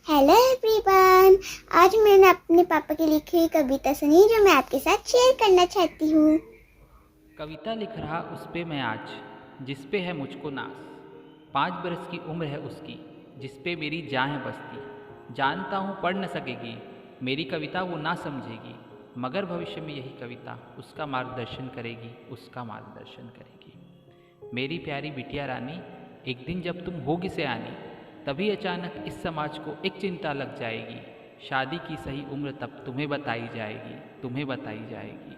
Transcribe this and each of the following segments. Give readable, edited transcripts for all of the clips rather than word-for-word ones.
Hello everyone. आज मैंने अपने पापा की लिखी हुई कविता सुनी जो मैं आपके साथ शेयर करना चाहती हूँ। कविता लिख रहा उस पे मैं आज, जिस पे है मुझको नाज। 5 बरस की उम्र है उसकी, जिस पे मेरी जान है बसती। जानता हूँ पढ़ न सकेगी, मेरी कविता वो ना समझेगी, मगर भविष्य में यही कविता उसका मार्गदर्शन करेगी, उसका मार्गदर्शन करेगी। मेरी प्यारी बिटिया रानी, एक दिन जब तुम होगी सयानी, तभी अचानक इस समाज को एक चिंता लग जाएगी। शादी की सही उम्र तब तुम्हें बताई जाएगी, तुम्हें बताई जाएगी।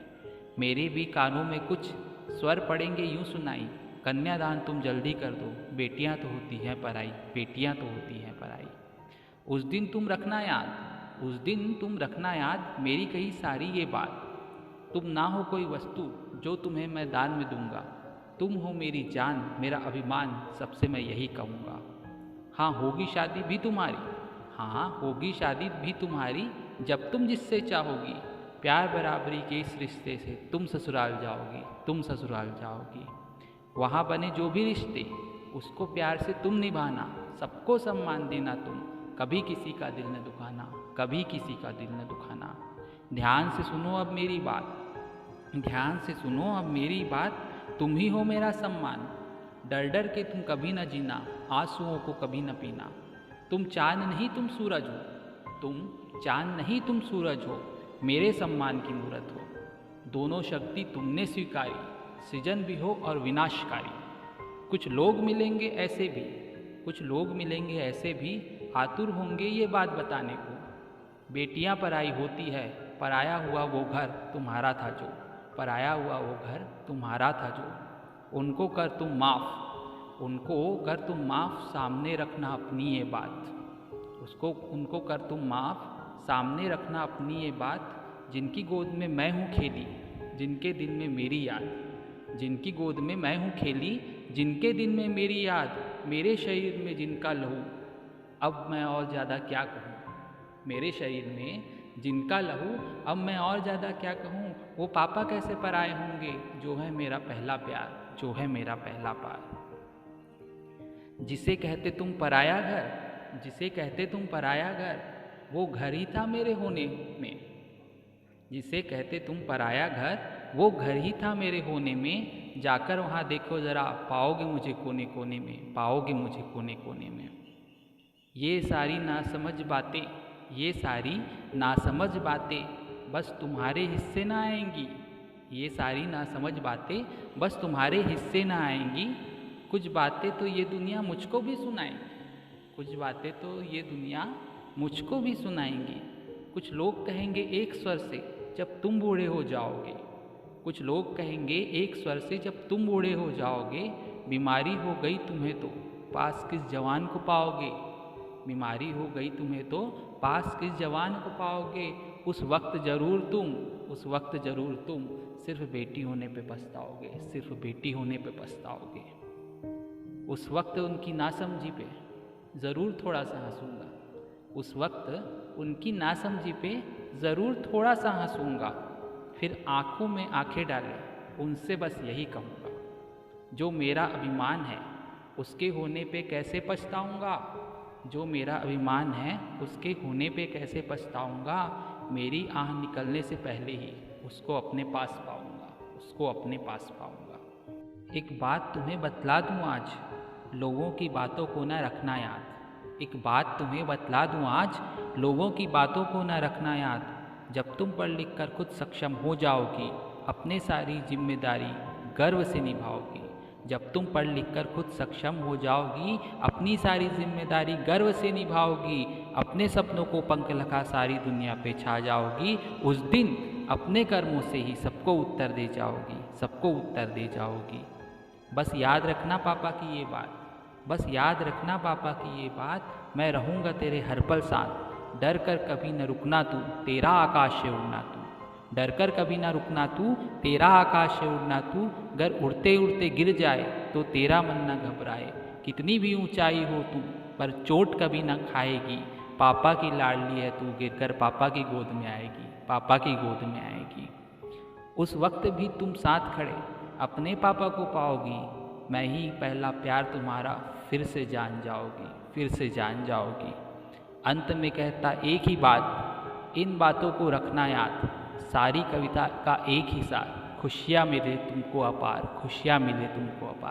मेरे भी कानों में कुछ स्वर पड़ेंगे यूं सुनाई, कन्यादान तुम जल्दी कर दो, बेटियां तो होती हैं पराई, बेटियां तो होती हैं पराई। उस दिन तुम रखना याद, उस दिन तुम रखना याद मेरी कही सारी ये बात। तुम ना हो कोई वस्तु जो तुम्हें मैं दान में दूंगा, तुम हो मेरी जान मेरा अभिमान, सबसे मैं यही कहूँगा। हाँ होगी शादी भी तुम्हारी, हाँ होगी शादी भी तुम्हारी, जब तुम जिससे चाहोगी। प्यार बराबरी के इस रिश्ते से तुम ससुराल जाओगी, तुम ससुराल जाओगी। वहाँ बने जो भी रिश्ते, उसको प्यार से तुम निभाना, सबको सम्मान देना तुम, कभी किसी का दिल न दुखाना, कभी किसी का दिल न दुखाना। ध्यान से सुनो अब मेरी बात, ध्यान से सुनो अब मेरी बात, तुम ही हो मेरा सम्मान। डर डर के तुम कभी न जीना, आंसुओं को कभी न पीना। तुम चांद नहीं तुम सूरज हो, तुम चांद नहीं तुम सूरज हो, मेरे सम्मान की मूरत हो। दोनों शक्ति तुमने स्वीकारी, सृजन भी हो और विनाशकारी। कुछ लोग मिलेंगे ऐसे भी, कुछ लोग मिलेंगे ऐसे भी, आतुर होंगे ये बात बताने को। बेटियां पराई होती है, पराया हुआ वो घर तुम्हारा था जो, पराया हुआ वो घर तुम्हारा था जो। उनको कर तुम माफ़, उनको कर तुम माफ़, सामने रखना अपनी ये बात। उसको उनको कर तुम माफ़, सामने रखना अपनी ये बात। जिनकी गोद में मैं हूँ खेली, जिनके दिल में मेरी याद, जिनकी गोद में मैं हूँ खेली, जिनके दिल में मेरी याद। मेरे शरीर में जिनका लहू, अब मैं और ज़्यादा क्या कहूँ। मेरे शरीर में जिनका लहू, अब मैं और ज़्यादा क्या कहूँ। वो पापा कैसे पराए होंगे, जो है मेरा पहला प्यार, जो है मेरा पहला प्यार। जिसे कहते तुम पराया घर, जिसे कहते तुम पराया घर, वो घर ही था मेरे होने में। जिसे कहते तुम पराया घर, वो घर ही था मेरे होने में। जाकर वहाँ देखो ज़रा, पाओगे मुझे कोने कोने में, पाओगे मुझे कोने कोने में। ये सारी नासमझ बातें, ये सारी नासमझ बातें बस तुम्हारे हिस्से ना आएंगी। ये सारी नासमझ बातें बस तुम्हारे हिस्से ना आएंगी। कुछ बातें तो ये दुनिया मुझको भी सुनाएंगी, कुछ बातें तो ये दुनिया मुझको भी सुनाएंगी। कुछ लोग कहेंगे एक स्वर से जब तुम बूढ़े हो जाओगे, कुछ लोग कहेंगे एक स्वर से जब तुम बूढ़े हो जाओगे। बीमारी हो गई तुम्हें तो पास किस जवान को पाओगे, बीमारी हो गई तुम्हें तो पास किस जवान को पाओगे। उस वक्त ज़रूर तुम, उस वक्त ज़रूर तुम सिर्फ बेटी होने पे पछताओगे, सिर्फ बेटी होने पे पछताओगे। उस वक्त उनकी नासमझी पे ज़रूर थोड़ा सा हंसूंगा, उस वक्त उनकी नासमझी पे ज़रूर थोड़ा सा हंसूंगा। फिर आँखों में आंखें डाले उनसे बस यही कहूँगा, जो मेरा अभिमान है उसके होने पे कैसे पछताऊँगा, जो मेरा अभिमान है उसके होने पे कैसे पछताऊँगा। मेरी आह निकलने से पहले ही उसको अपने पास पाऊँगा, उसको अपने पास पाऊँगा। एक बात तुम्हें बतला दूँ आज, लोगों की बातों को ना रखना याद। एक बात तुम्हें बतला दूँ आज, लोगों की बातों को ना रखना याद। जब तुम पढ़ लिख कर खुद सक्षम हो जाओगी, अपने सारी जिम्मेदारी गर्व से निभाओगी। जब तुम पढ़ लिख कर खुद सक्षम हो जाओगी, अपनी सारी जिम्मेदारी गर्व से निभाओगी। अपने सपनों को पंख लगा सारी दुनिया पे छा जाओगी। उस दिन अपने कर्मों से ही सबको उत्तर दे जाओगी, सबको उत्तर दे जाओगी। बस याद रखना पापा की ये बात, बस याद रखना पापा की ये बात। मैं रहूँगा तेरे हर पल साथ, डर कर कभी न रुकना तू, तेरा आकाश से उड़ना तू। डर कर कभी ना रुकना तू, तेरा आकाश से उड़ना तू। अगर उड़ते उड़ते गिर जाए तो तेरा मन न घबराए। कितनी भी ऊंचाई हो तू, पर चोट कभी ना खाएगी। पापा की लाडली है तू, गिर कर पापा की गोद में आएगी, पापा की गोद में आएगी। उस वक्त भी तुम साथ खड़े अपने पापा को पाओगी। मैं ही पहला प्यार तुम्हारा फिर से जान जाओगी, फिर से जान जाओगी। अंत में कहता एक ही बात, इन बातों को रखना याद, सारी कविता का एक ही सार, खुशियाँ मिले तुमको अपार, खुशियाँ मिले तुमको अपार।